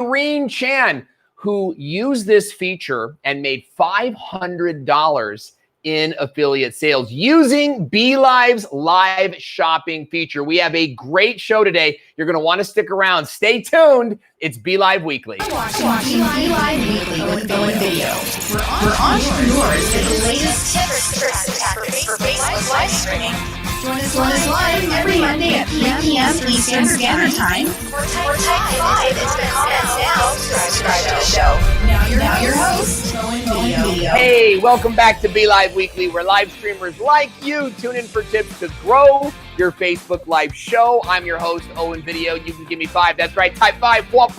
Irene Chan, who used this feature and made $500 in affiliate sales using Be.Live's live shopping feature. We have a great show today. You're going to want to stick around. Stay tuned. It's Be.Live Weekly. Watching Be.Live Weekly with video. We're entrepreneurs with the latest tips, tricks, and tactics for Facebook live streaming. Join us live every Monday at 3 p.m. Eastern Standard Time. Or type 5 into the comments now to subscribe to the show. Now your host, Owen Video. Hey, welcome back to Be.Live Weekly, where live streamers like you tune in for tips to grow your Facebook live show. I'm your host, Owen Video. You can give me 5. That's right, type 5 whoop,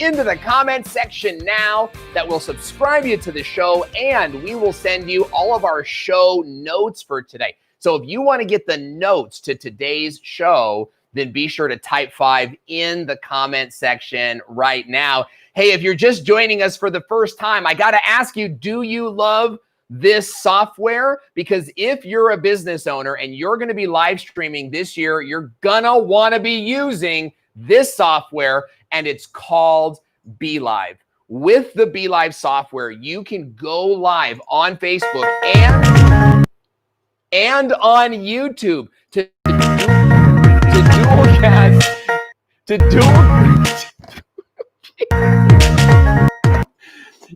into the comment section now. That will subscribe you to the show, and we will send you all of our show notes for today. So if you want to get the notes to today's show, then be sure to type 5 in the comment section right now. Hey, if you're just joining us for the first time, I got to ask you, do you love this software? Because if you're a business owner and you're going to be live streaming this year, you're going to want to be using this software, and it's called Be.Live. With the Be.Live software, you can go live on Facebook and on YouTube to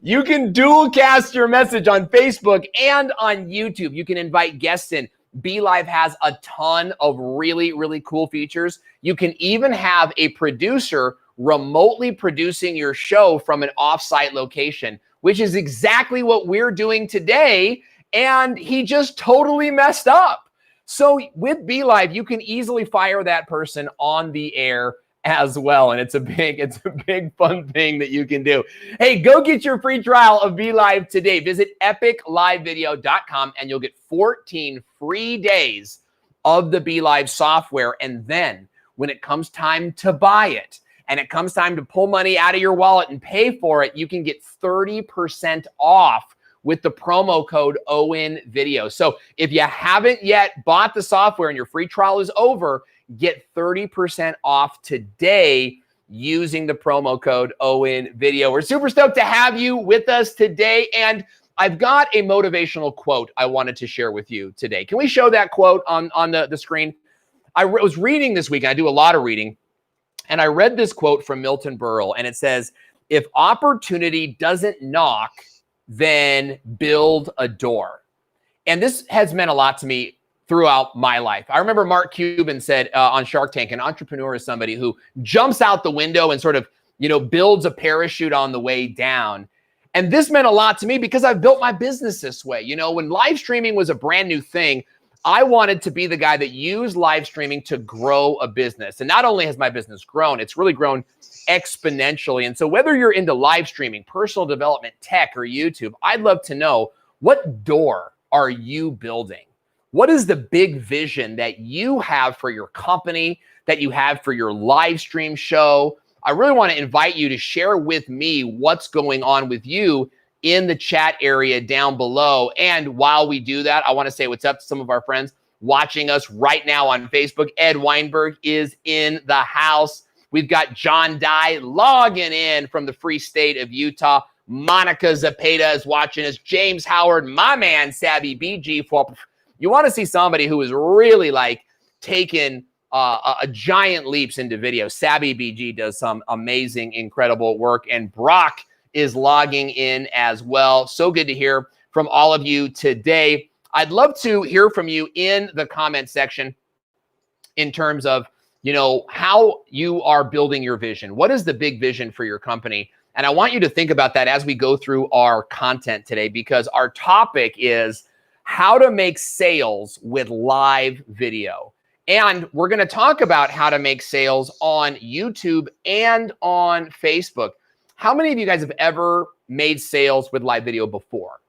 you can dual cast your message on Facebook and on YouTube. You can invite guests in. Be.Live has a ton of really, really cool features. You can even have a producer remotely producing your show from an offsite location, which is exactly what we're doing today. And he just totally messed up. So with Be.Live, you can easily fire that person on the air as well. And it's a big fun thing that you can do. Hey, go get your free trial of Be.Live today. Visit epiclivevideo.com and you'll get 14 free days of the Be.Live software. And then when it comes time to buy it and it comes time to pull money out of your wallet and pay for it, you can get 30% off with the promo code OwenVideo. So if you haven't yet bought the software and your free trial is over, get 30% off today using the promo code OwenVideo. We're super stoked to have you with us today. And I've got a motivational quote I wanted to share with you today. Can we show that quote on the screen? I was reading this week. I do a lot of reading. And I read this quote from Milton Berle. And it says, if opportunity doesn't knock, then build a door. And this has meant a lot to me throughout my life. I remember Mark Cuban said on Shark Tank, an entrepreneur is somebody who jumps out the window and sort of, builds a parachute on the way down. And this meant a lot to me because I've built my business this way. When live streaming was a brand new thing, I wanted to be the guy that used live streaming to grow a business. And not only has my business grown, it's really grown exponentially. And so whether you're into live streaming, personal development, tech, or YouTube, I'd love to know, what door are you building? What is the big vision that you have for your company, that you have for your live stream show? I really want to invite you to share with me what's going on with you in the chat area down below. And while we do that, I want to say what's up to some of our friends watching us right now on Facebook. Ed Weinberg is in the house. We've got John Dye logging in from the free state of Utah. Monica Zapata is watching us. James Howard, my man, Savvy BG. You want to see somebody who is really taking a giant leaps into video. Savvy BG does some amazing, incredible work. And Brock is logging in as well. So good to hear from all of you today. I'd love to hear from you in the comment section in terms of how you are building your vision. What is the big vision for your company? And I want you to think about that as we go through our content today, because our topic is how to make sales with live video. And we're going to talk about how to make sales on YouTube and on Facebook. How many of you guys have ever made sales with live video before?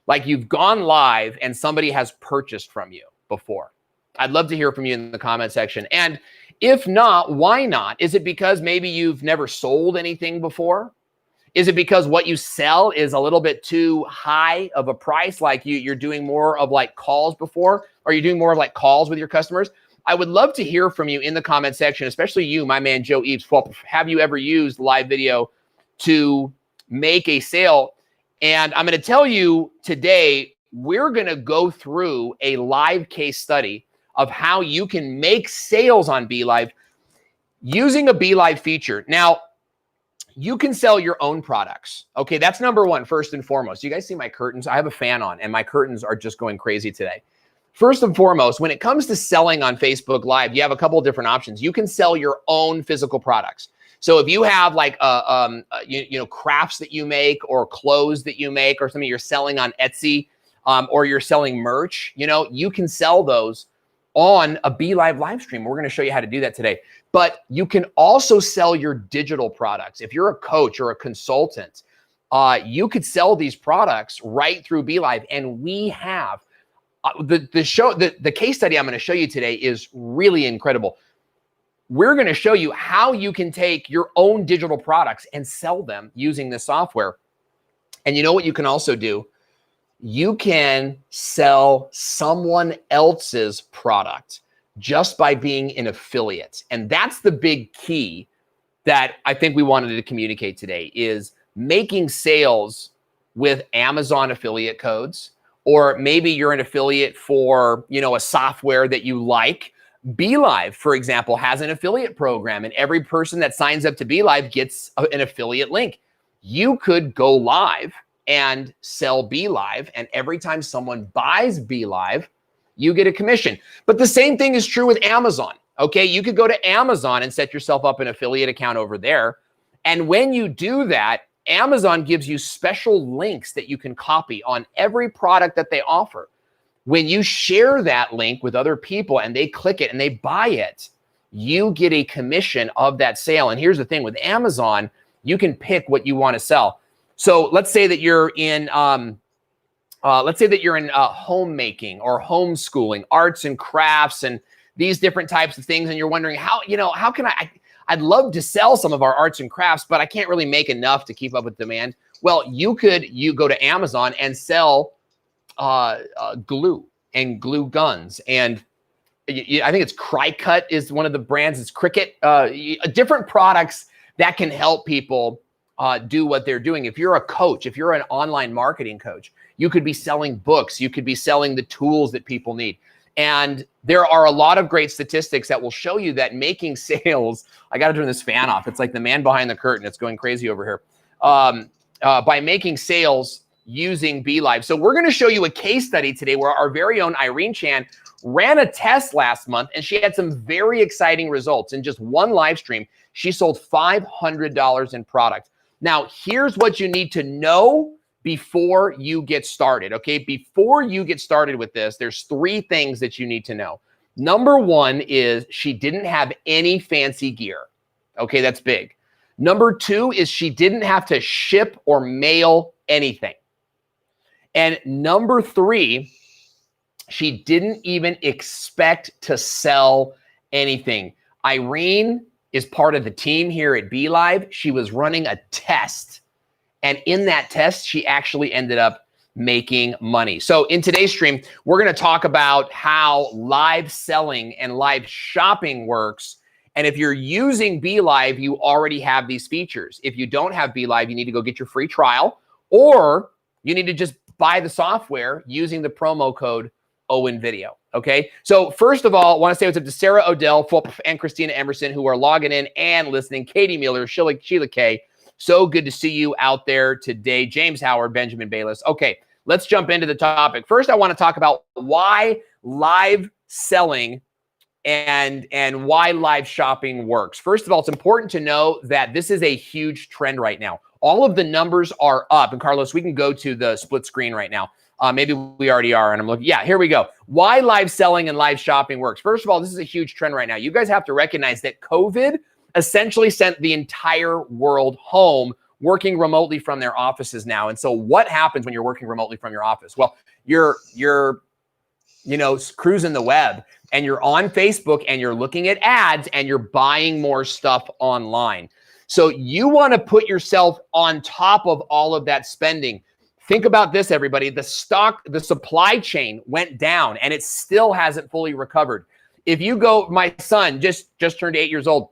Like you've gone live and somebody has purchased from you before? I'd love to hear from you in the comment section. And if not, why not? Is it because maybe you've never sold anything before? Is it because what you sell is a little bit too high of a price? Like you're doing more of calls before? Or you're doing more of calls with your customers? I would love to hear from you in the comment section, especially you, my man, Joe Eves. Have you ever used live video to make a sale. And I'm going to tell you today, we're going to go through a live case study of how you can make sales on Be.Live using a Be.Live feature. Now, you can sell your own products. Okay, that's number one, first and foremost. You guys see my curtains? I have a fan on and my curtains are just going crazy today. First and foremost, when it comes to selling on Facebook Live, you have a couple of different options. You can sell your own physical products. So if you have like crafts that you make or clothes that you make or something you're selling on Etsy, or you're selling merch, you can sell those on a Be.Live live stream. We're going to show you how to do that today. But you can also sell your digital products. If you're a coach or a consultant, you could sell these products right through Be.Live. And we have the case study I'm going to show you today is really incredible. We're going to show you how you can take your own digital products and sell them using this software. And you know what you can also do? You can sell someone else's product just by being an affiliate. And that's the big key that I think we wanted to communicate today is making sales with Amazon affiliate codes, or maybe you're an affiliate for, a software that you like. Be.Live, for example, has an affiliate program, and every person that signs up to Be.Live gets an affiliate link. You could go live and sell Be.Live, and every time someone buys Be.Live, you get a commission. But the same thing is true with Amazon. Okay, you could go to Amazon and set yourself up an affiliate account over there. And when you do that, Amazon gives you special links that you can copy on every product that they offer. When you share that link with other people and they click it and they buy it, you get a commission of that sale. And here's the thing with Amazon, you can pick what you want to sell. So let's say that you're in homemaking or homeschooling, arts and crafts, and these different types of things. And you're wondering how can I'd love to sell some of our arts and crafts, but I can't really make enough to keep up with demand. Well, you go to Amazon and sell glue and glue guns. And I think it's Cricut is one of the brands. It's Cricut, different products that can help people do what they're doing. If you're a coach, if you're an online marketing coach, you could be selling books. You could be selling the tools that people need. And there are a lot of great statistics that will show you that making sales, I got to turn this fan off. It's like the man behind the curtain. It's going crazy over here. By making sales using Be.Live. So we're going to show you a case study today where our very own Irene Chan ran a test last month and she had some very exciting results. In just one live stream, she sold $500 in product. Now, here's what you need to know before you get started, okay? Before you get started with this, there's 3 things that you need to know. Number 1 is she didn't have any fancy gear. Okay, that's big. Number 2 is she didn't have to ship or mail anything. And number 3, she didn't even expect to sell anything. Irene is part of the team here at Be.Live. She was running a test. And in that test, she actually ended up making money. So in today's stream, we're going to talk about how live selling and live shopping works. And if you're using Be.Live, you already have these features. If you don't have Be.Live, you need to go get your free trial, or you need to just buy the software using the promo code OwenVideo. Okay. So first of all, I want to say what's up to Sarah Odell, and Christina Emerson, who are logging in and listening. Katie Miller, Sheila K. So good to see you out there today. James Howard, Benjamin Bayless. Okay, let's jump into the topic. First, I want to talk about why live selling and why live shopping works. First of all, it's important to know that this is a huge trend right now. All of the numbers are up. And Carlos, we can go to the split screen right now. Maybe we already are. And I'm looking. Yeah, here we go. Why live selling and live shopping works. First of all, this is a huge trend right now. You guys have to recognize that COVID essentially sent the entire world home, working remotely from their offices now. And so what happens when you're working remotely from your office? Well, you're cruising the web and you're on Facebook and you're looking at ads and you're buying more stuff online. So you want to put yourself on top of all of that spending. Think about this, everybody. The supply chain went down and it still hasn't fully recovered. If you go, my son just turned 8 years old.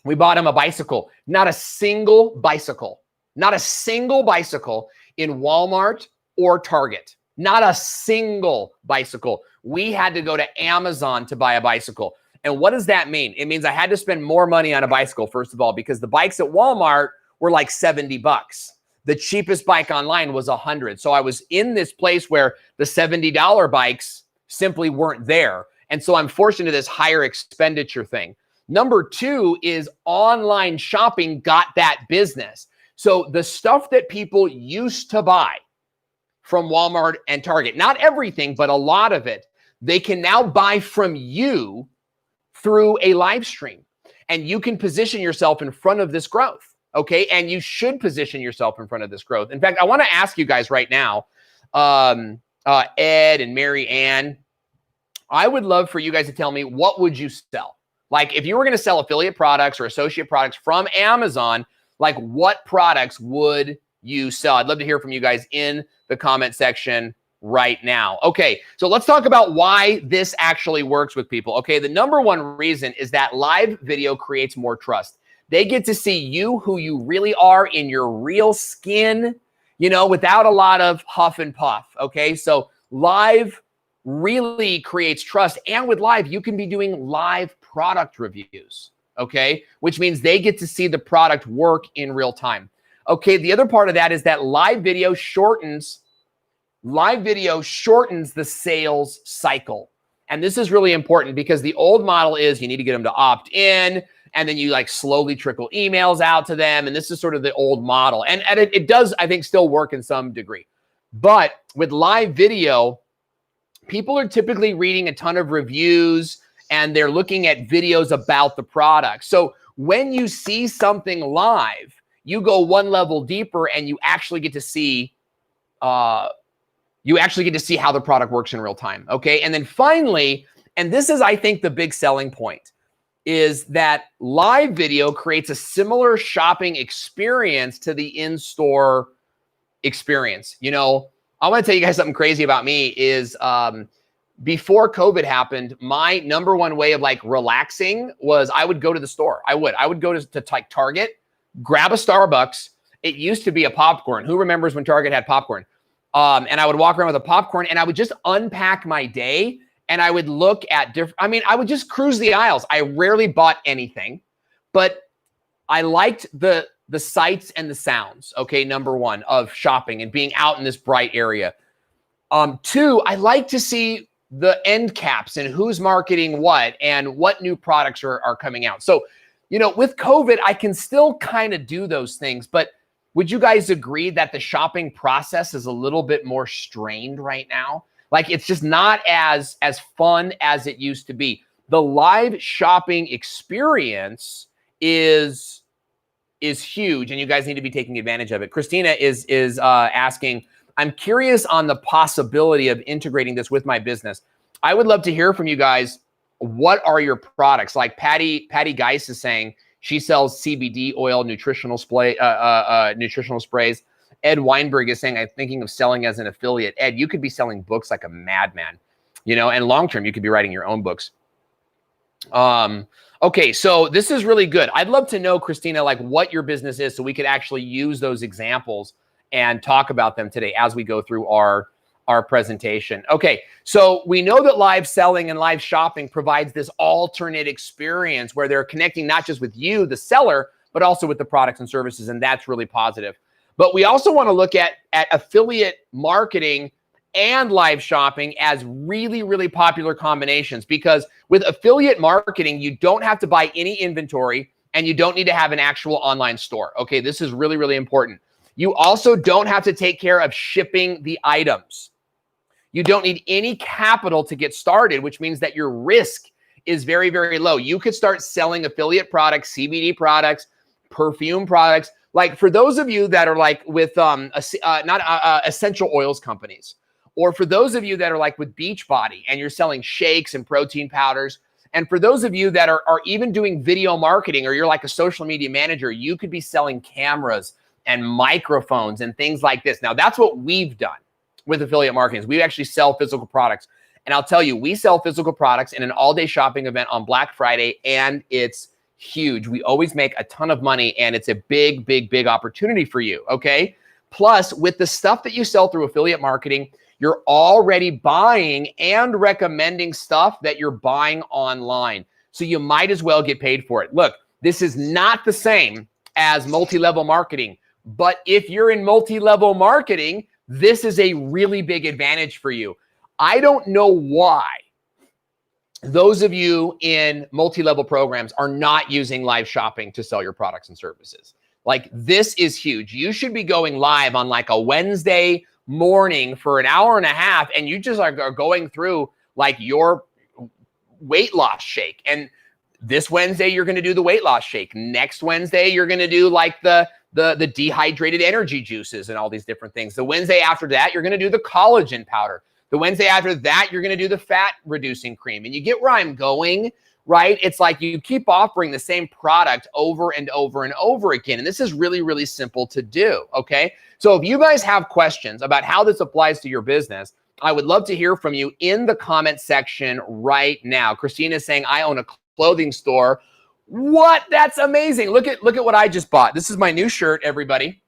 We bought him a bicycle, not a single bicycle Not a single bicycle in Walmart or Target. Not a single bicycle. We had to go to Amazon to buy a bicycle. And what does that mean? It means I had to spend more money on a bicycle, first of all, because the bikes at Walmart were like $70. The cheapest bike online was $100. So I was in this place where the $70 bikes simply weren't there. And so I'm forced into this higher expenditure thing. Number two is online shopping got that business. So the stuff that people used to buy from Walmart and Target, not everything, but a lot of it, they can now buy from you through a live stream. And you can position yourself in front of this growth, okay? And you should position yourself in front of this growth. In fact, I want to ask you guys right now, Ed and Mary Ann, I would love for you guys to tell me, what would you sell? Like if you were going to sell affiliate products or associate products from Amazon, like what products would you sell? I'd love to hear from you guys in the comment section right now. Okay, so let's talk about why this actually works with people. Okay, the number one reason is that live video creates more trust. They get to see you, who you really are in your real skin, you know, without a lot of huff and puff. Okay, so live really creates trust. And with live, you can be doing live product reviews, okay, which means they get to see the product work in real time. Okay, the other part of that is that live video shortens the sales cycle. And this is really important because the old model is you need to get them to opt in, and then you like slowly trickle emails out to them. And this is sort of the old model. And it does, I think, still work in some degree. But with live video, people are typically reading a ton of reviews and they're looking at videos about the product. So when you see something live, you go one level deeper and you actually get to see how the product works in real time, okay? And then finally, and this is, I think, the big selling point, is that live video creates a similar shopping experience to the in-store experience. You know, I want to tell you guys something crazy about me is before COVID happened, my number one way of like relaxing was I would go to the store. I would go to like Target, grab a Starbucks. It used to be a popcorn. Who remembers when Target had popcorn? And I would walk around with a popcorn and I would just unpack my day and I would look at I would just cruise the aisles. I rarely bought anything, but I liked the sights and the sounds, okay, number one, of shopping and being out in this bright area. Two, I like to see the end caps and who's marketing what and what new products are coming out. So, you know, with COVID, I can still kind of do those things, but would you guys agree that the shopping process is a little bit more strained right now? Like it's just not as fun as it used to be. The live shopping experience is huge, and you guys need to be taking advantage of it. Christina is asking, I'm curious on the possibility of integrating this with my business. I would love to hear from you guys. What are your products? Like Patty Geis is saying, she sells CBD oil, nutritional sprays. Ed Weinberg is saying, I'm thinking of selling as an affiliate. Ed, you could be selling books like a madman, you know, and long-term, you could be writing your own books. Okay, so this is really good. I'd love to know, Christina, like what your business is so we could actually use those examples and talk about them today as we go through our presentation. Okay, so we know that live selling and live shopping provides this alternate experience where they're connecting not just with you, the seller, but also with the products and services, and that's really positive. But we also want to look at affiliate marketing and live shopping as really, really popular combinations, because with affiliate marketing, you don't have to buy any inventory and you don't need to have an actual online store. Okay, this is really, really important. You also don't have to take care of shipping the items. You don't need any capital to get started, which means that your risk is very, very low. You could start selling affiliate products, CBD products, perfume products. Like for those of you that are like with essential oils companies, or for those of you that are like with Beachbody and you're selling shakes and protein powders, and for those of you that are even doing video marketing, or you're like a social media manager, you could be selling cameras and microphones and things like this. Now, that's what we've done with affiliate marketing. We actually sell physical products. And I'll tell you, we sell physical products in an all-day shopping event on Black Friday, and it's huge. We always make a ton of money, and it's a big, big, big opportunity for you, okay? Plus, with the stuff that you sell through affiliate marketing, you're already buying and recommending stuff that you're buying online. So you might as well get paid for it. Look, this is not the same as multi-level marketing, but if you're in multi-level marketing, this is a really big advantage for you. I don't know why those of you in multi-level programs are not using live shopping to sell your products and services. Like, this is huge. You should be going live on like a Wednesday morning for an hour and a half, and you just are going through like your weight loss shake. And this Wednesday, you're going to do the weight loss shake. Next Wednesday, you're going to do like the dehydrated energy juices and all these different things. The Wednesday after that, you're going to do the collagen powder. The Wednesday after that, you're going to do the fat reducing cream. And you get where I'm going, right? It's like you keep offering the same product over and over and over again. And this is really, really simple to do, okay? So if you guys have questions about how this applies to your business, I would love to hear from you in the comment section right now. Christina is saying, I own a clothing store. What? That's amazing. Look at what I just bought. This is my new shirt, everybody.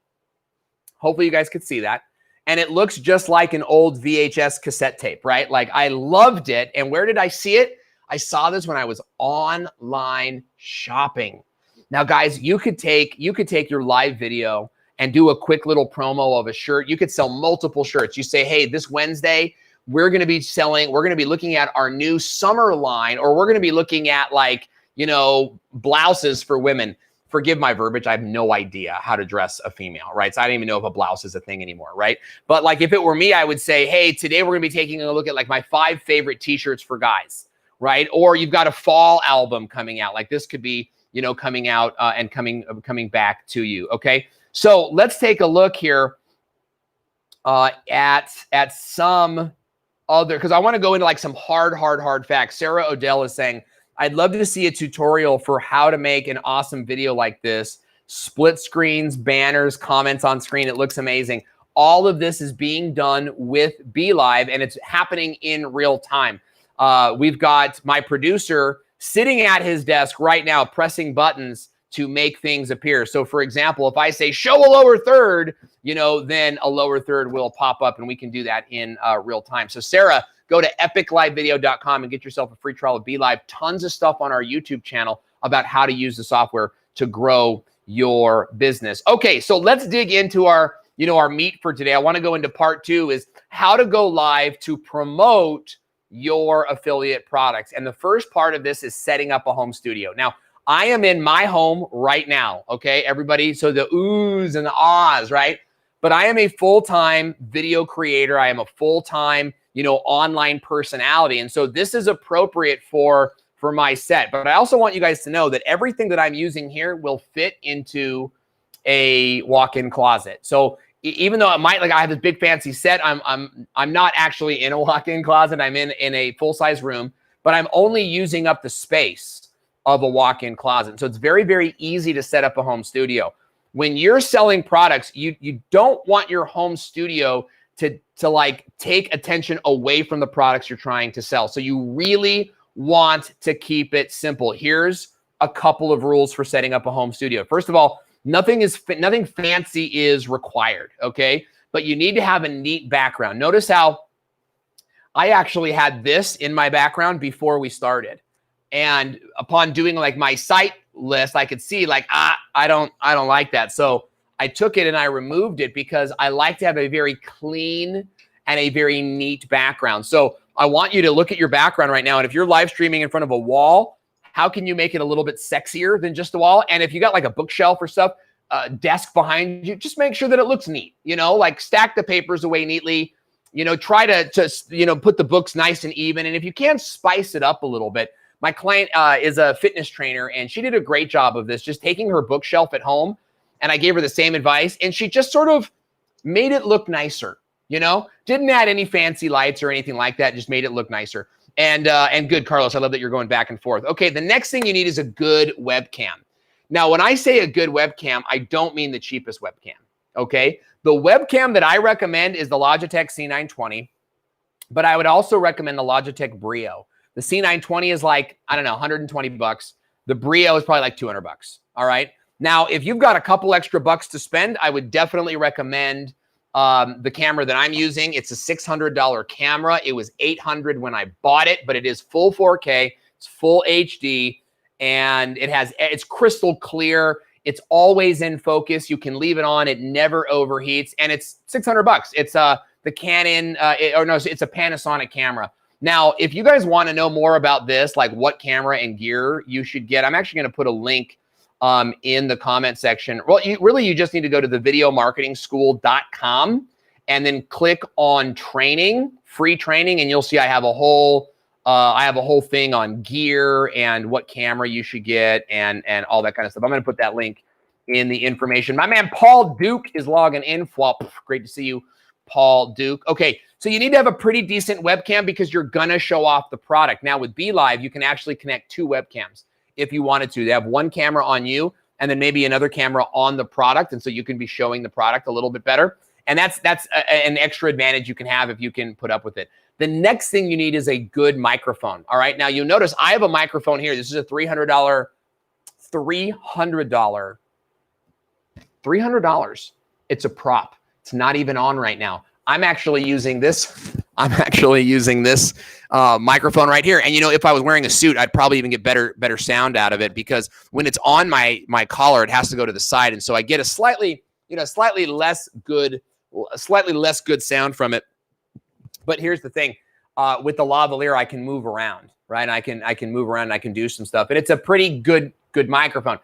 Hopefully you guys could see that. And it looks just like an old VHS cassette tape, right? Like, I loved it. And where did I see it? I saw this when I was online shopping. Now, guys, you could take your live video and do a quick little promo of a shirt. You could sell multiple shirts. You say, hey, this Wednesday, we're going to be looking at our new summer line, or we're going to be looking at like, you know, blouses for women. Forgive my verbiage. I have no idea how to dress a female, right? So I don't even know if a blouse is a thing anymore, right? But like, if it were me, I would say, hey, today we're going to be taking a look at like my 5 favorite t-shirts for guys, right? Or you've got a fall album coming out. Like, this could be, you know, coming out and coming back to you, okay? So let's take a look here at some other, because I want to go into like some hard facts. Sarah Odell is saying, I'd love to see a tutorial for how to make an awesome video like this. Split screens, banners, comments on screen. It looks amazing. All of this is being done with Be.Live, and it's happening in real time. We've got my producer sitting at his desk right now, pressing buttons to make things appear. So for example, if I say show a lower third, you know, then a lower third will pop up, and we can do that in real time. So Sarah, go to epiclivevideo.com and get yourself a free trial of Be.Live. Tons of stuff on our YouTube channel about how to use the software to grow your business. Okay, so let's dig into our meat for today. I want to go into part 2, is how to go live to promote your affiliate products. And the first part of this is setting up a home studio. Now, I am in my home right now, okay, everybody? So the oohs and the ahs, right? But I am a full-time video creator. I am a full-time, you know, online personality. And so this is appropriate for my set. But I also want you guys to know that everything that I'm using here will fit into a walk-in closet. So even though it might, like, I have this big fancy set, I'm not actually in a walk-in closet. I'm in a full-size room, but I'm only using up the space of a walk-in closet. So it's very, very easy to set up a home studio. When you're selling products, you don't want your home studio to like take attention away from the products you're trying to sell. So you really want to keep it simple. Here's a couple of rules for setting up a home studio. First of all, nothing fancy is required, okay? But you need to have a neat background. Notice how I actually had this in my background before we started. And upon doing like my site list, I could see like, I don't like that. So I took it and I removed it because I like to have a very clean and a very neat background. So I want you to look at your background right now. And if you're live streaming in front of a wall, how can you make it a little bit sexier than just a wall? And if you got like a bookshelf or stuff, desk behind you, just make sure that it looks neat, you know, like stack the papers away neatly, you know, try to you know, put the books nice and even. And if you can, spice it up a little bit. My client is a fitness trainer, and she did a great job of this, just taking her bookshelf at home, and I gave her the same advice, and she just sort of made it look nicer, you know? Didn't add any fancy lights or anything like that, just made it look nicer. And good, Carlos, I love that you're going back and forth. Okay, the next thing you need is a good webcam. Now, when I say a good webcam, I don't mean the cheapest webcam, okay? The webcam that I recommend is the Logitech C920, but I would also recommend the Logitech Brio. The C920 is like, I don't know, 120 bucks. The Brio is probably like $200. All right. Now, if you've got a couple extra bucks to spend, I would definitely recommend the camera that I'm using. It's a $600 camera. It was $800 when I bought it, but it is full 4K. It's full HD, and it's crystal clear. It's always in focus. You can leave it on. It never overheats, and it's $600. It's the Canon, it's a Panasonic camera. Now, if you guys want to know more about this, like what camera and gear you should get, I'm actually going to put a link in the comment section. Well, you just need to go to thevideomarketingschool.com and then click on training, free training, and you'll see I have a whole thing on gear and what camera you should get and all that kind of stuff. I'm going to put that link in the information. My man Paul Duke is logging in. Great to see you, Paul Duke. Okay, so you need to have a pretty decent webcam because you're going to show off the product. Now with Be.Live, you can actually connect 2 webcams if you wanted to. They have one camera on you and then maybe another camera on the product, and so you can be showing the product a little bit better. And that's an extra advantage you can have if you can put up with it. The next thing you need is a good microphone. All right. Now you'll notice I have a microphone here. This is a $300. It's a prop. It's not even on right now. I'm actually using this. Microphone right here. And if I was wearing a suit, I'd probably even get better sound out of it because when it's on my collar, it has to go to the side, and so I get a slightly less good sound from it. But here's the thing, with the lavalier, I can move around, right? I can move around and I can do some stuff, and it's a pretty good microphone.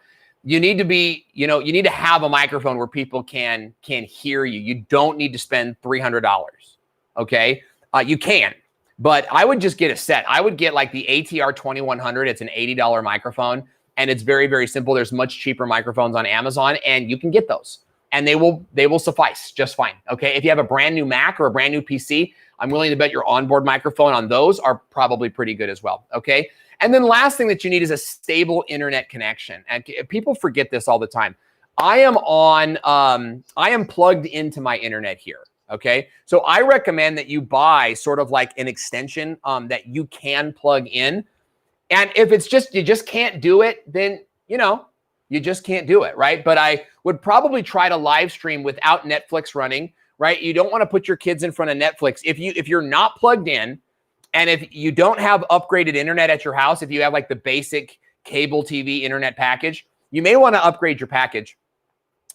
You need to have a microphone where people can hear you. You don't need to spend $300. Okay, you can, but I would just get a set. I would get like the ATR 2100. It's an $80 microphone, and it's very, very simple. There's much cheaper microphones on Amazon, and you can get those, and they will suffice just fine. Okay, if you have a brand new Mac or a brand new PC, I'm willing to bet your onboard microphone on those are probably pretty good as well. Okay. And then last thing that you need is a stable internet connection. And people forget this all the time. I am plugged into my internet here. Okay. So I recommend that you buy sort of like an extension that you can plug in. And if it's you just can't do it, then, you just can't do it. Right. But I would probably try to live stream without Netflix running. Right. You don't want to put your kids in front of Netflix. If you're not plugged in, and if you don't have upgraded internet at your house, if you have like the basic cable TV internet package, you may want to upgrade your package.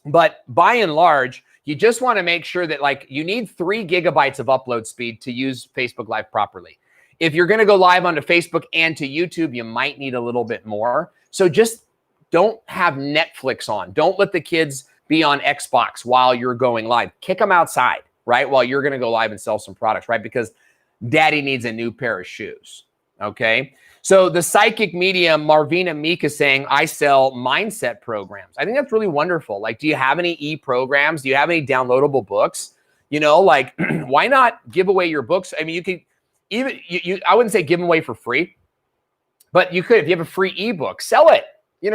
But by and large, you just want to make sure that like you need 3 gigabytes of upload speed to use Facebook Live properly. If you're going to go live onto Facebook and to YouTube, you might need a little bit more. So just don't have Netflix on. Don't let the kids be on Xbox while you're going live. Kick them outside, right? While you're going to go live and sell some products, right? Because Daddy needs a new pair of shoes. Okay. So the psychic medium Marvina Meek is saying, I sell mindset programs. I think that's really wonderful. Like, do you have any e-programs? Do you have any downloadable books? Why not give away your books? I mean, you could even, I wouldn't say give them away for free, but you could, if you have a free ebook, sell it,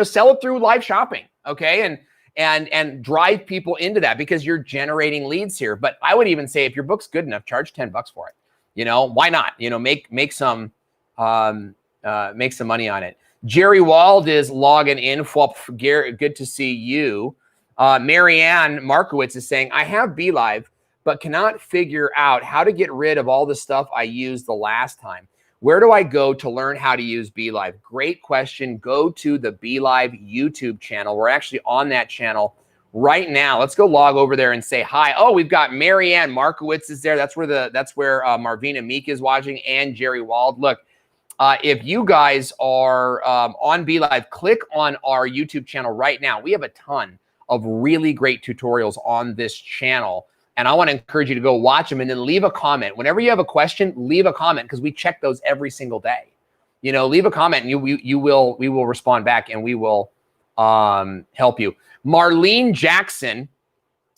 sell it through live shopping. Okay. And drive people into that because you're generating leads here. But I would even say if your book's good enough, charge $10 for it. Why not? Make some money on it. Jerry Wald is logging in. Good to see you. Marianne Markowitz is saying, I have Be.Live, but cannot figure out how to get rid of all the stuff I used the last time. Where do I go to learn how to use Be.Live? Great question. Go to the Be.Live YouTube channel. We're actually on that channel right now. Let's go log over there and say hi. Oh, we've got Marianne Markowitz is there. That's where Marvina Meek is watching, and Jerry Wald. Look, if you guys are on Be.Live, click on our YouTube channel right now. We have a ton of really great tutorials on this channel, and I want to encourage you to go watch them and then leave a comment. Whenever you have a question, leave a comment because we check those every single day. Leave a comment and we will respond back and we will help you. Marlene Jackson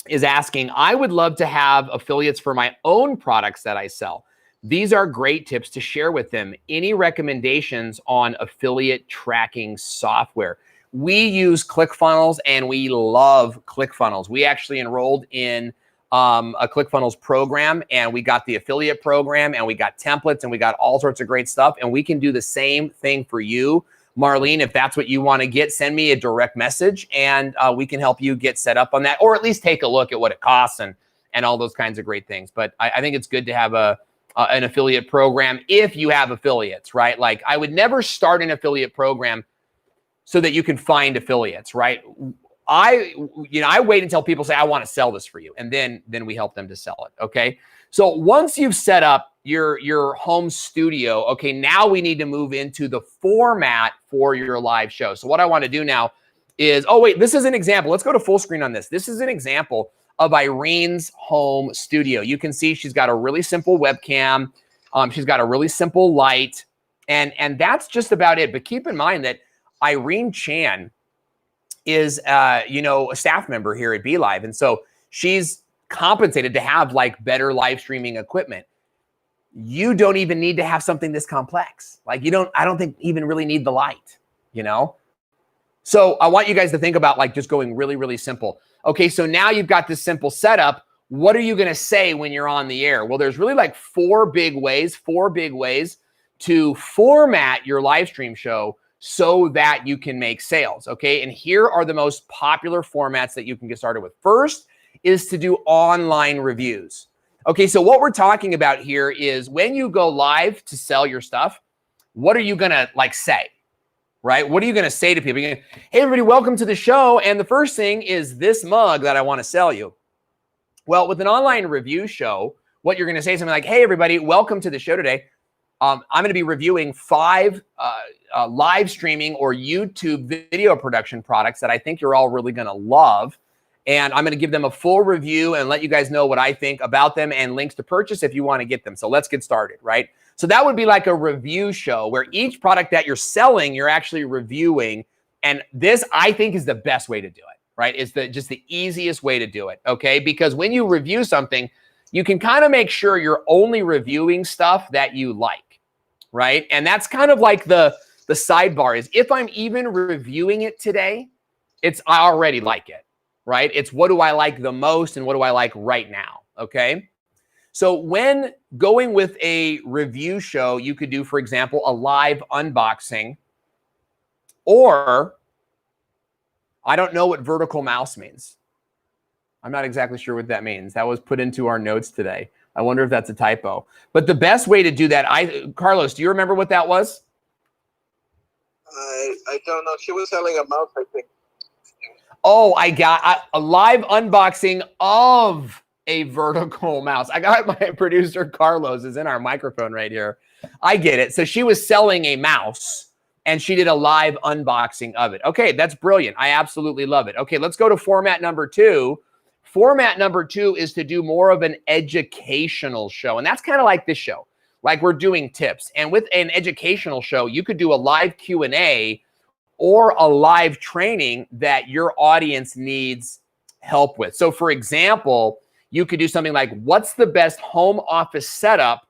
is asking, I would love to have affiliates for my own products that I sell. These are great tips to share with them. Any recommendations on affiliate tracking software? We use ClickFunnels and we love ClickFunnels. We actually enrolled in a ClickFunnels program, and we got the affiliate program, and we got templates, and we got all sorts of great stuff, and we can do the same thing for you. Marlene, if that's what you want to get, send me a direct message and we can help you get set up on that, or at least take a look at what it costs and all those kinds of great things. But I think it's good to have an affiliate program if you have affiliates, right? Like I would never start an affiliate program so that you can find affiliates, right? I wait until people say, I want to sell this for you. And then we help them to sell it. Okay. So once you've set up your home studio, okay, now we need to move into the format for your live show. So what I want to do now is, oh wait, this is an example. Let's go to full screen on this. This is an example of Irene's home studio. You can see she's got a really simple webcam. She's got a really simple light, and that's just about it. But keep in mind that Irene Chan is, a staff member here at Be.Live. And so she's compensated to have like better live streaming equipment. You don't even need to have something this complex. Like I don't think even really need the light, So I want you guys to think about like just going really, really simple. Okay, so now you've got this simple setup. What are you going to say when you're on the air? Well, there's really like four big ways to format your live stream show so that you can make sales, okay? And here are the most popular formats that you can get started with. First is to do online reviews. Okay, so what we're talking about here is when you go live to sell your stuff, what are you gonna like say, right? What are you gonna say to people? You're gonna, hey everybody, welcome to the show. And the first thing is this mug that I wanna sell you. Well, with an online review show, what you're gonna say is something like, hey everybody, welcome to the show today. I'm going to be reviewing 5 live streaming or YouTube video production products that I think you're all really going to love. And I'm going to give them a full review and let you guys know what I think about them and links to purchase if you want to get them. So let's get started, right? So that would be like a review show where each product that you're selling, you're actually reviewing. And this, I think, is the best way to do it, right? It's just the easiest way to do it, okay? Because when you review something, you can kind of make sure you're only reviewing stuff that you like. Right? And that's kind of like the sidebar is if I'm even reviewing it today, I already like it, right? It's what do I like the most and what do I like right now, okay? So when going with a review show, you could do, for example, a live unboxing, or I don't know what vertical mouse means. I'm not exactly sure what that means. That was put into our notes today. I wonder if that's a typo. But the best way to do that, Carlos, do you remember what that was? I don't know. She was selling a mouse, I think. Oh, I got a live unboxing of a vertical mouse. I got my producer, Carlos, is in our microphone right here. I get it. So she was selling a mouse and she did a live unboxing of it. Okay, that's brilliant. I absolutely love it. Okay, let's go to format number 2. Format number 2 is to do more of an educational show. And that's kind of like this show, like we're doing tips. And with an educational show, you could do a live Q&A or a live training that your audience needs help with. So for example, you could do something like, what's the best home office setup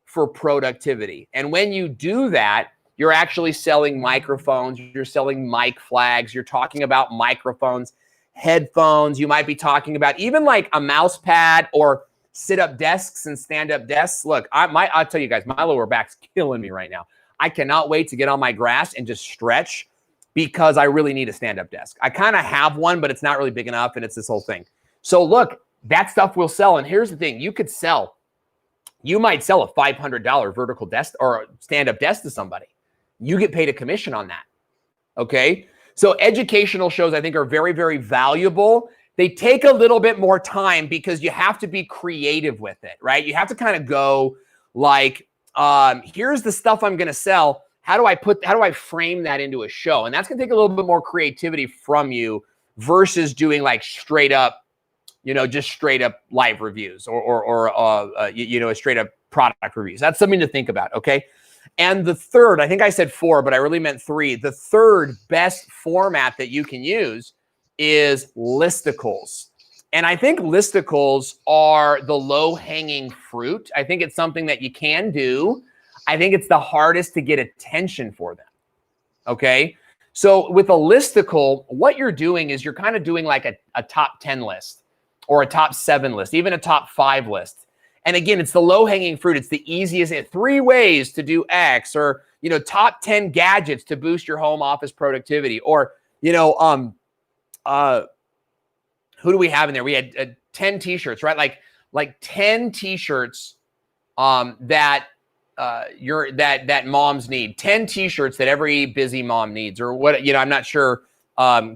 for productivity? And when you do that, you're actually selling microphones, you're selling mic flags, you're talking about microphones, headphones. You might be talking about even like a mouse pad or sit-up desks and stand-up desks. Look, I'll tell you guys, my lower back's killing me right now. I cannot wait to get on my grass and just stretch because I really need a stand-up desk. I kind of have one, but it's not really big enough, and it's this whole thing. So look, that stuff will sell. And here's the thing. You might sell a $500 vertical desk or stand-up desk to somebody. You get paid a commission on that, okay? So educational shows, I think, are very, very valuable. They take a little bit more time because you have to be creative with it, right? You have to kind of go like, here's the stuff I'm going to sell. How do I frame that into a show? And that's going to take a little bit more creativity from you versus doing like straight up, just straight up live reviews or a straight up product reviews. That's something to think about, okay? And the third, I think I said 4, but I really meant 3. The third best format that you can use is listicles. And I think listicles are the low-hanging fruit. I think it's something that you can do. I think it's the hardest to get attention for them, okay? So with a listicle, what you're doing is you're kind of doing like a top 10 list or a top 7 list, even a top 5 list. And again, it's the low-hanging fruit. It's the easiest, 3 ways to do X, or, top 10 gadgets to boost your home office productivity, or, who do we have in there? We had 10 t-shirts, right? Like 10 t-shirts that moms need, 10 t-shirts that every busy mom needs, or what, I'm not sure,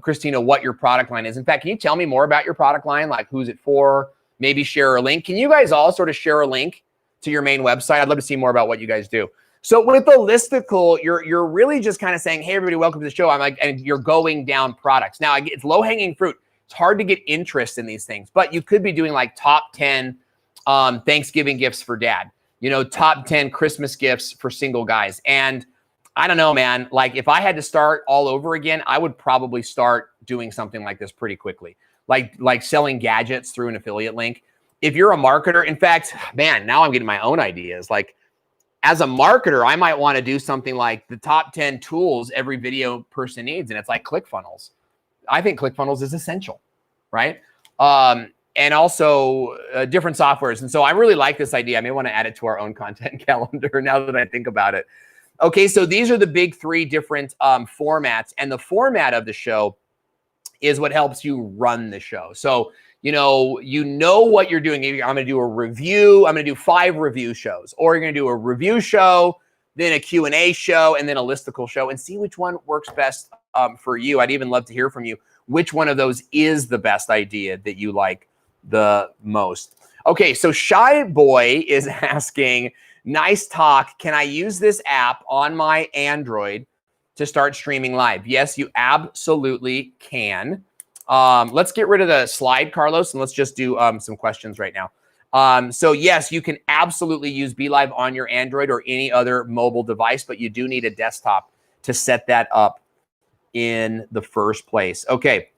Christina, what your product line is. In fact, can you tell me more about your product line? Like, who's it for? Maybe share a link. Can you guys all sort of share a link to your main website? I'd love to see more about what you guys do. So with the listicle, you're really just kind of saying, hey, everybody, welcome to the show. And you're going down products. Now, it's low-hanging fruit. It's hard to get interest in these things, but you could be doing like top 10 Thanksgiving gifts for dad, top 10 Christmas gifts for single guys. And I don't know, man, like if I had to start all over again, I would probably start doing something like this pretty quickly, like selling gadgets through an affiliate link. If you're a marketer, in fact, man, now I'm getting my own ideas. Like as a marketer, I might want to do something like the top 10 tools every video person needs. And it's like ClickFunnels. I think ClickFunnels is essential, right? And also different softwares. And so I really like this idea. I may want to add it to our own content calendar now that I think about it. Okay, so these are the big 3 different formats. And the format of the show is what helps you run the show. So, you know what you're doing. I'm going to do a review. I'm going to do 5 review shows. Or you're going to do a review show, then a Q&A show, and then a listicle show, and see which one works best for you. I'd even love to hear from you. Which one of those is the best idea that you like the most? Okay, so Shy Boy is asking, nice talk. Can I use this app on my Android to start streaming live? Yes, you absolutely can. Let's get rid of the slide, Carlos, and let's just do some questions right now. So yes, you can absolutely use Be.Live on your Android or any other mobile device, but you do need a desktop to set that up in the first place. Okay.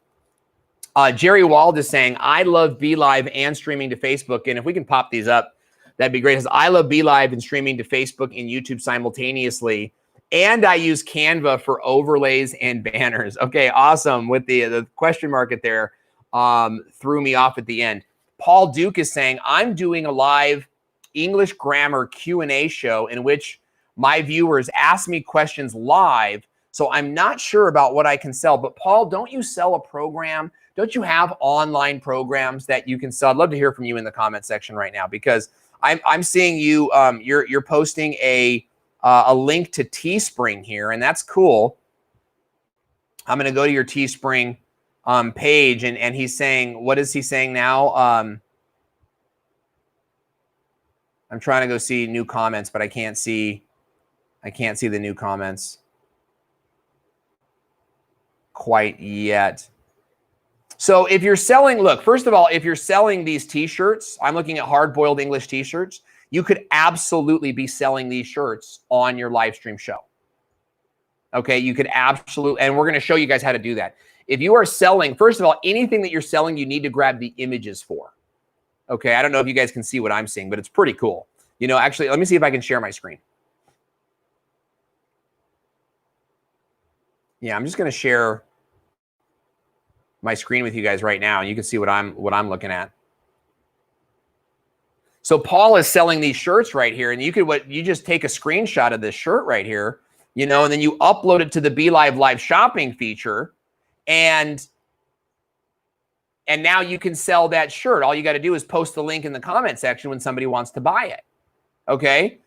Jerry Wald is saying, I love Be.Live and streaming to Facebook. And if we can pop these up, that'd be great. I love Be.Live and streaming to Facebook and YouTube simultaneously. And I use Canva for overlays and banners. Okay, awesome. With the question mark at there threw me off at the end. Paul Duke is saying, I'm doing a live English grammar Q&A show in which my viewers ask me questions live. So I'm not sure about what I can sell. But Paul, don't you sell a program? Don't you have online programs that you can sell? I'd love to hear from you in the comment section right now, because I'm seeing you. You're posting a link to Teespring here, and that's cool. I'm going to go to your Teespring page, and he's saying, what is he saying now? I'm trying to go see new comments, but I can't see the new comments quite yet. So if you're selling, look, first of all, if you're selling these t-shirts, I'm looking at hard-boiled English t-shirts, you could absolutely be selling these shirts on your live stream show. Okay, you could absolutely, and we're going to show you guys how to do that. If you are selling, first of all, anything that you're selling, you need to grab the images for. Okay, I don't know if you guys can see what I'm seeing, but it's pretty cool. Actually, let me see if I can share my screen. Yeah, I'm just going to share my screen with you guys right now, and you can see what I'm looking at. So Paul is selling these shirts right here, and you just take a screenshot of this shirt right here, and then you upload it to the Be.Live live shopping feature, and now you can sell that shirt. All you got to do is post the link in the comment section when somebody wants to buy it. Okay.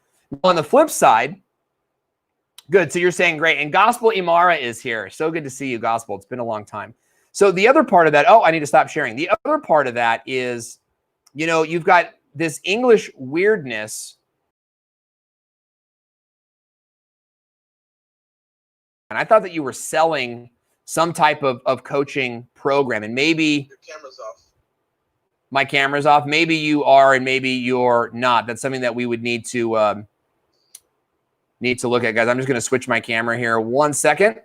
On the flip side, good. So you're saying great. And Gospel Imara is here. So good to see you, Gospel. It's been a long time. So the other part of that, I need to stop sharing. The other part of that is, you've got this English weirdness. And I thought that you were selling some type of coaching program, and maybe Your camera's off. My camera's off. Maybe you are, and maybe you're not. That's something that we would need to look at, guys. I'm just going to switch my camera here 1 second.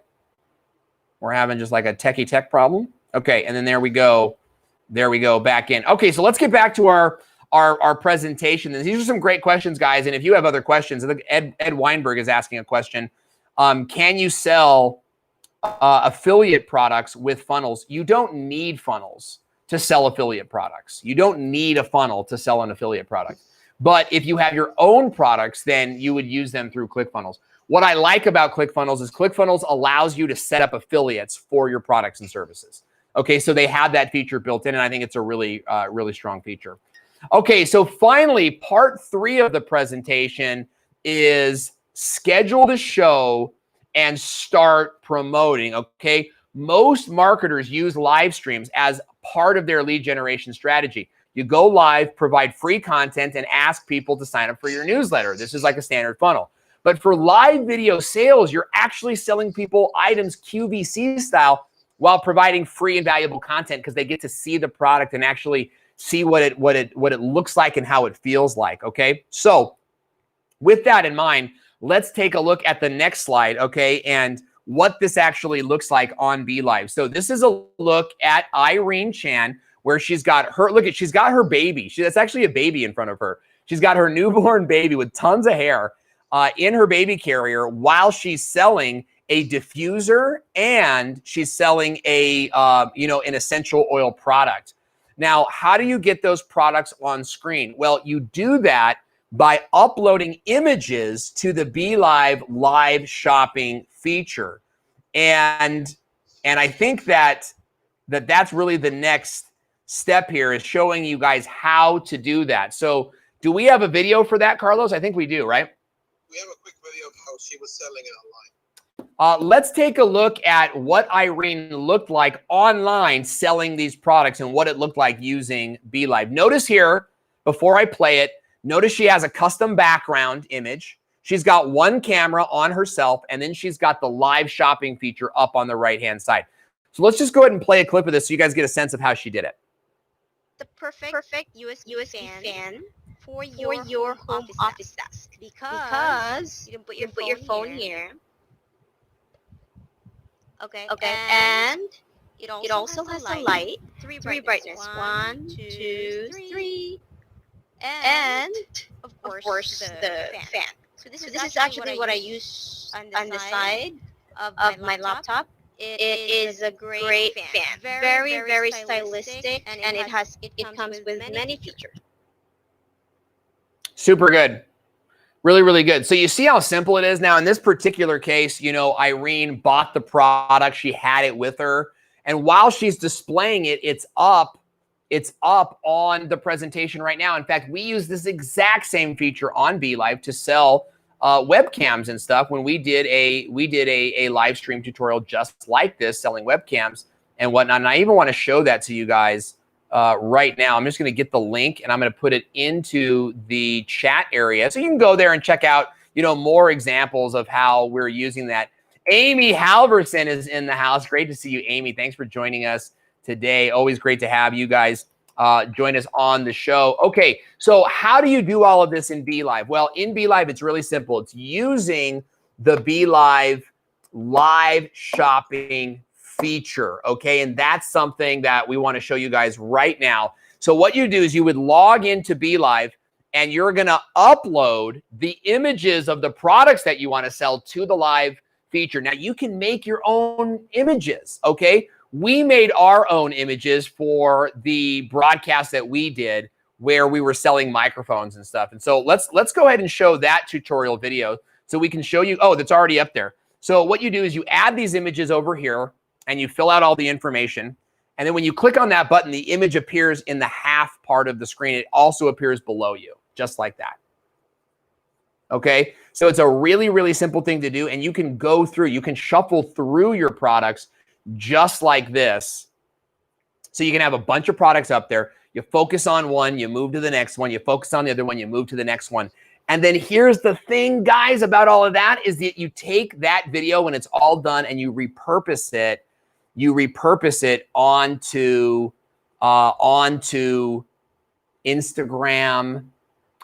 We're having just like a techie tech problem. Okay, and then there we go. There we go, back in. Okay, so let's get back to our presentation. These are some great questions, guys. And if you have other questions, I think Ed Weinberg is asking a question. Can you sell affiliate products with funnels? You don't need funnels to sell affiliate products. You don't need a funnel to sell an affiliate product. But if you have your own products, then you would use them through ClickFunnels. What I like about ClickFunnels is ClickFunnels allows you to set up affiliates for your products and services. Okay, so they have that feature built in, and I think it's a really, really strong feature. Okay, so finally, part 3 of the presentation is schedule the show and start promoting, okay? Most marketers use live streams as part of their lead generation strategy. You go live, provide free content, and ask people to sign up for your newsletter. This is like a standard funnel. But for live video sales, you're actually selling people items QVC style while providing free and valuable content because they get to see the product and actually see what it looks like and how it feels like, okay? So with that in mind, let's take a look at the next slide, okay, and what this actually looks like on Be.Live. So this is a look at Irene Chan, where she's got her, she's got her baby. That's actually a baby in front of her. She's got her newborn baby with tons of hair in her baby carrier while she's selling a diffuser and she's selling a, an essential oil product. Now, how do you get those products on screen? Well, you do that by uploading images to the Be.Live live shopping feature. And I think that's really the next step here, is showing you guys how to do that. So do we have a video for that, Carlos? I think we do, right? We have a quick video of how she was selling it online. Let's take a look at what Irene looked like online selling these products and what it looked like using Be.Live. Notice here, before I play it, notice she has a custom background image. She's got one camera on herself, and then she's got the live shopping feature up on the right-hand side. So let's just go ahead and play a clip of this so you guys get a sense of how she did it. The perfect USB fan for your home office desk because you can put your phone here. Okay. And it also has a light, three brightness, 1, 2, 3, and of course the fan. So this is actually what I use on the side of my laptop. It is a great fan, very stylistic, and it comes with many features. Super good. Really, really good. So you see how simple it is. Now, in this particular case, Irene bought the product. She had it with her. And while she's displaying it, it's up on the presentation right now. In fact, we use this exact same feature on Be.Live to sell webcams and stuff when we did a live stream tutorial just like this, selling webcams and whatnot. And I even want to show that to you guys right now. I'm just going to get the link and I'm going to put it into the chat area so you can go there and check out more examples of how we're using that. Amy Halverson is in the house. Great to see you, Amy. Thanks for joining us today. Always great to have you guys join us on the show. Okay, so how do you do all of this in Be.Live? Well, in Be.Live, it's really simple. It's using the Be.Live live shopping feature, okay? And that's something that we want to show you guys right now. So what you do is you would log into Be.Live and you're going to upload the images of the products that you want to sell to the live feature. Now, you can make your own images, okay? We made our own images for the broadcast that we did where we were selling microphones and stuff. And so let's go ahead and show that tutorial video so we can show you. Oh, that's already up there. So what you do is you add these images over here and you fill out all the information. And then when you click on that button, the image appears in the half part of the screen. It also appears below you, just like that. Okay, so it's a really, really simple thing to do. And you can go through, you can shuffle through your products just like this. So you can have a bunch of products up there. You focus on one, you move to the next one, you focus on the other one, you move to the next one. And then here's the thing, guys, about all of that is that you take that video when it's all done and you repurpose it. You repurpose it onto Instagram,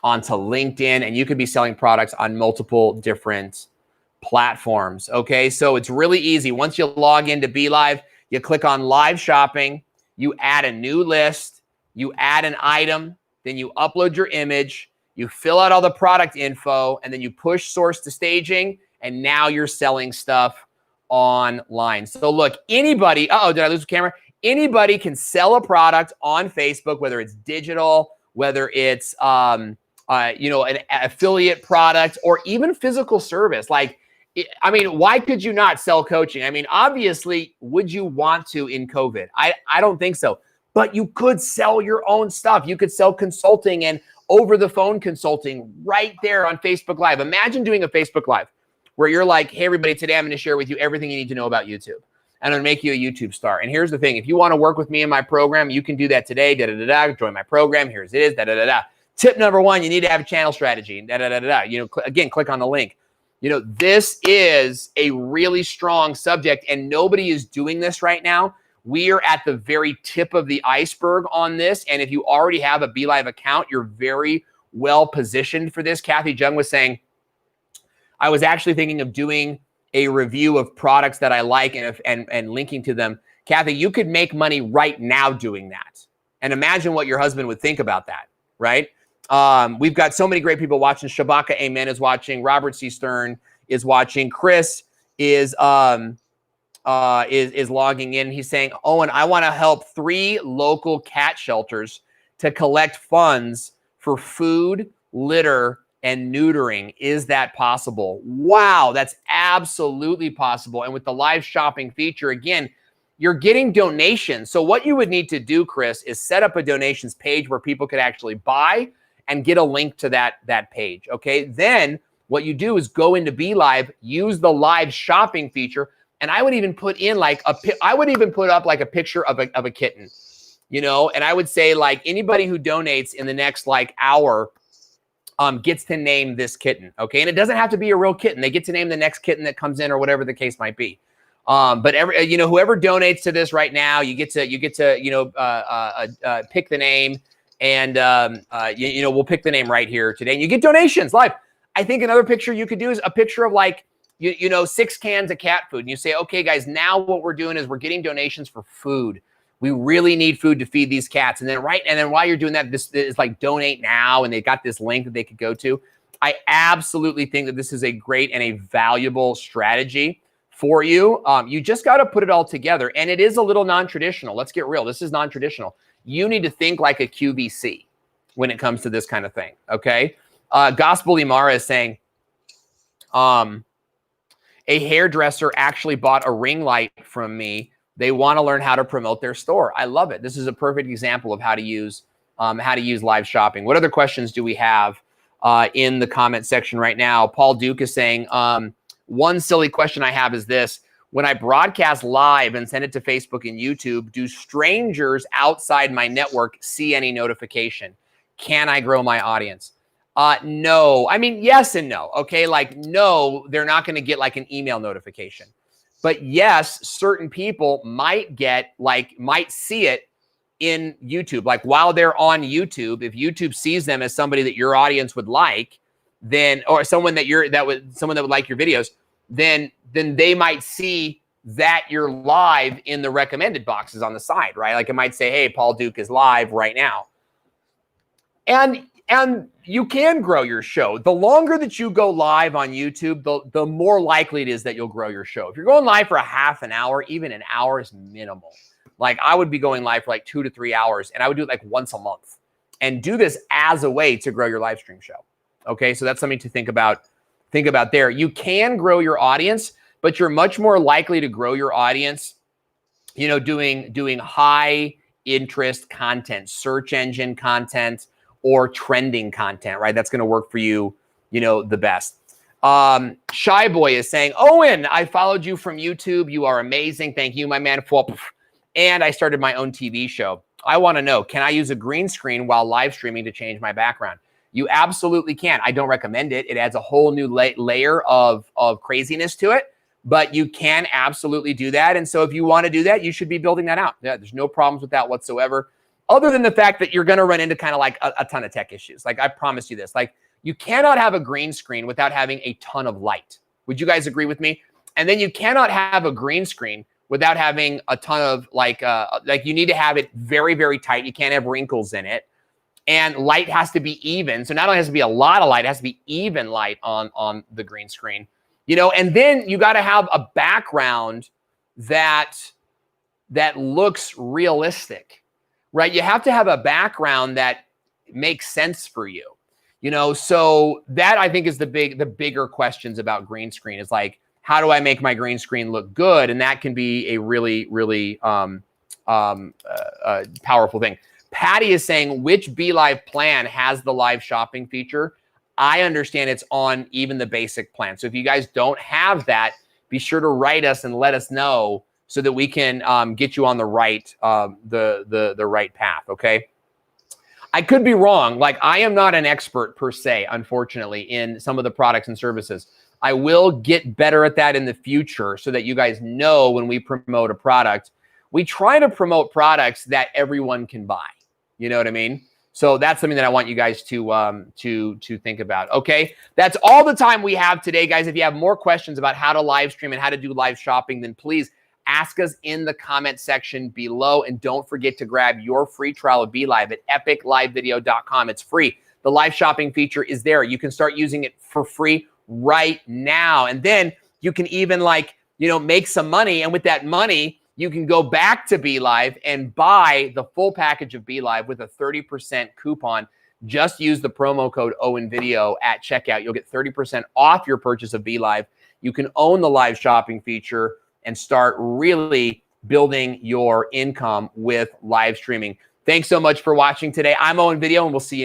onto LinkedIn, and you could be selling products on multiple different platforms. Okay, so it's really easy. Once you log into Be.Live, you click on live shopping, you add a new list, you add an item, then you upload your image, you fill out all the product info, and then you push source to staging, and now you're selling stuff online. So look, anybody, did I lose the camera? Anybody can sell a product on Facebook, whether it's digital, whether it's an affiliate product, or even physical service. Like I mean, why could you not sell coaching? I mean, obviously, would you want to in COVID? I don't think so. But you could sell your own stuff. You could sell consulting and over the phone consulting right there on Facebook Live. Imagine doing a Facebook Live where you're like, hey, everybody, today I'm going to share with you everything you need to know about YouTube. And I'm going to make you a YouTube star. And here's the thing. If you want to work with me in my program, you can do that today. Join my program. Here's it is. Tip number 1, you need to have a channel strategy. You know, again, click on the link. You know, this is a really strong subject, and nobody is doing this right now. We are at the very tip of the iceberg on this. And if you already have a Be.Live account, you're very well positioned for this. Kathy Jung was saying, I was actually thinking of doing a review of products that I like and linking to them. Kathy, you could make money right now doing that. And imagine what your husband would think about that, right? We've got so many great people watching. Shabaka Amen is watching. Robert C. Stern is watching. Chris is logging in. He's saying, Owen, I want to help 3 local cat shelters to collect funds for food, litter, and neutering. Is that possible? Wow, that's absolutely possible. And with the live shopping feature, again, you're getting donations. So what you would need to do, Chris, is set up a donations page where people could actually buy and get a link to that page. Okay. Then what you do is go into Be.Live, use the live shopping feature. And I would even put in like I would even put up like a picture of a kitten, you know, and I would say like anybody who donates in the next like hour gets to name this kitten. Okay. And it doesn't have to be a real kitten. They get to name the next kitten that comes in or whatever the case might be. But whoever donates to this right now, you get to pick the name, and we'll pick the name right here today. And you get donations live. I think another picture you could do is a picture of like 6 cans of cat food, and you say, okay, guys, now what we're doing is we're getting donations for food. We really need food to feed these cats. And then while you're doing that, this is like donate now, and they got this link that they could go to. I absolutely think that this is a great and a valuable strategy for you. You just got to put it all together. And it is a little non-traditional. Let's get real. This is non-traditional. You need to think like a QVC when it comes to this kind of thing. Okay. Gospel Imara is saying, a hairdresser actually bought a ring light from me. They want to learn how to promote their store. I love it. This is a perfect example of how to use live shopping. What other questions do we have in the comment section right now? Paul Duke is saying, one silly question I have is this: when I broadcast live and send it to Facebook and YouTube, do strangers outside my network see any notification? Can I grow my audience? No. I mean, yes and no. Okay. Like, no, they're not going to get like an email notification. But yes, certain people might see it in YouTube. Like while they're on YouTube, if YouTube sees them as somebody that your audience would like, then, or someone that would like your videos, then they might see that you're live in the recommended boxes on the side, right? Like it might say, hey, Paul Duke is live right now. And you can grow your show. The longer that you go live on YouTube, the more likely it is that you'll grow your show. If you're going live for a half an hour, even an hour is minimal. Like I would be going live for like 2 to 3 hours, and I would do it like once a month and do this as a way to grow your live stream show. Okay, so that's something to think about there. You can grow your audience, but you're much more likely to grow your audience, doing high interest content, search engine content, or trending content, right? That's going to work for you, the best. Shy Boy is saying, Owen, I followed you from YouTube. You are amazing. Thank you, my man. And I started my own TV show. I want to know, can I use a green screen while live streaming to change my background? You absolutely can. I don't recommend it. It adds a whole new layer of craziness to it, but you can absolutely do that. And so if you want to do that, you should be building that out. Yeah, there's no problems with that whatsoever, other than the fact that you're going to run into kind of like a ton of tech issues. Like I promise you this, like you cannot have a green screen without having a ton of light. Would you guys agree with me? And then you cannot have a green screen without having a ton of like you need to have it very, very tight. You can't have wrinkles in it. And light has to be even. So not only has to be a lot of light, it has to be even light on the green screen. And then you got to have a background that looks realistic, right? You have to have a background that makes sense for you. So that I think is the bigger questions about green screen is like, how do I make my green screen look good? And that can be a really, really powerful thing. Patty is saying, which Be.Live plan has the live shopping feature? I understand it's on even the basic plan. So if you guys don't have that, be sure to write us and let us know so that we can get you on the right the right path. Okay. I could be wrong. Like, I am not an expert per se, unfortunately, in some of the products and services. I will get better at that in the future so that you guys know when we promote a product, we try to promote products that everyone can buy. You know what I mean? So that's something that I want you guys to think about. Okay, that's all the time we have today, guys. If you have more questions about how to live stream and how to do live shopping, then please ask us in the comment section below. And don't forget to grab your free trial of Be.Live at epiclivevideo.com. It's free. The live shopping feature is there. You can start using it for free right now. And then you can even, like, you know, make some money. And with that money, you can go back to Be.Live and buy the full package of Be.Live with a 30% coupon. Just use the promo code OwenVideo at checkout. You'll get 30% off your purchase of Be.Live. You can own the live shopping feature and start really building your income with live streaming. Thanks so much for watching today. I'm OwenVideo, and we'll see you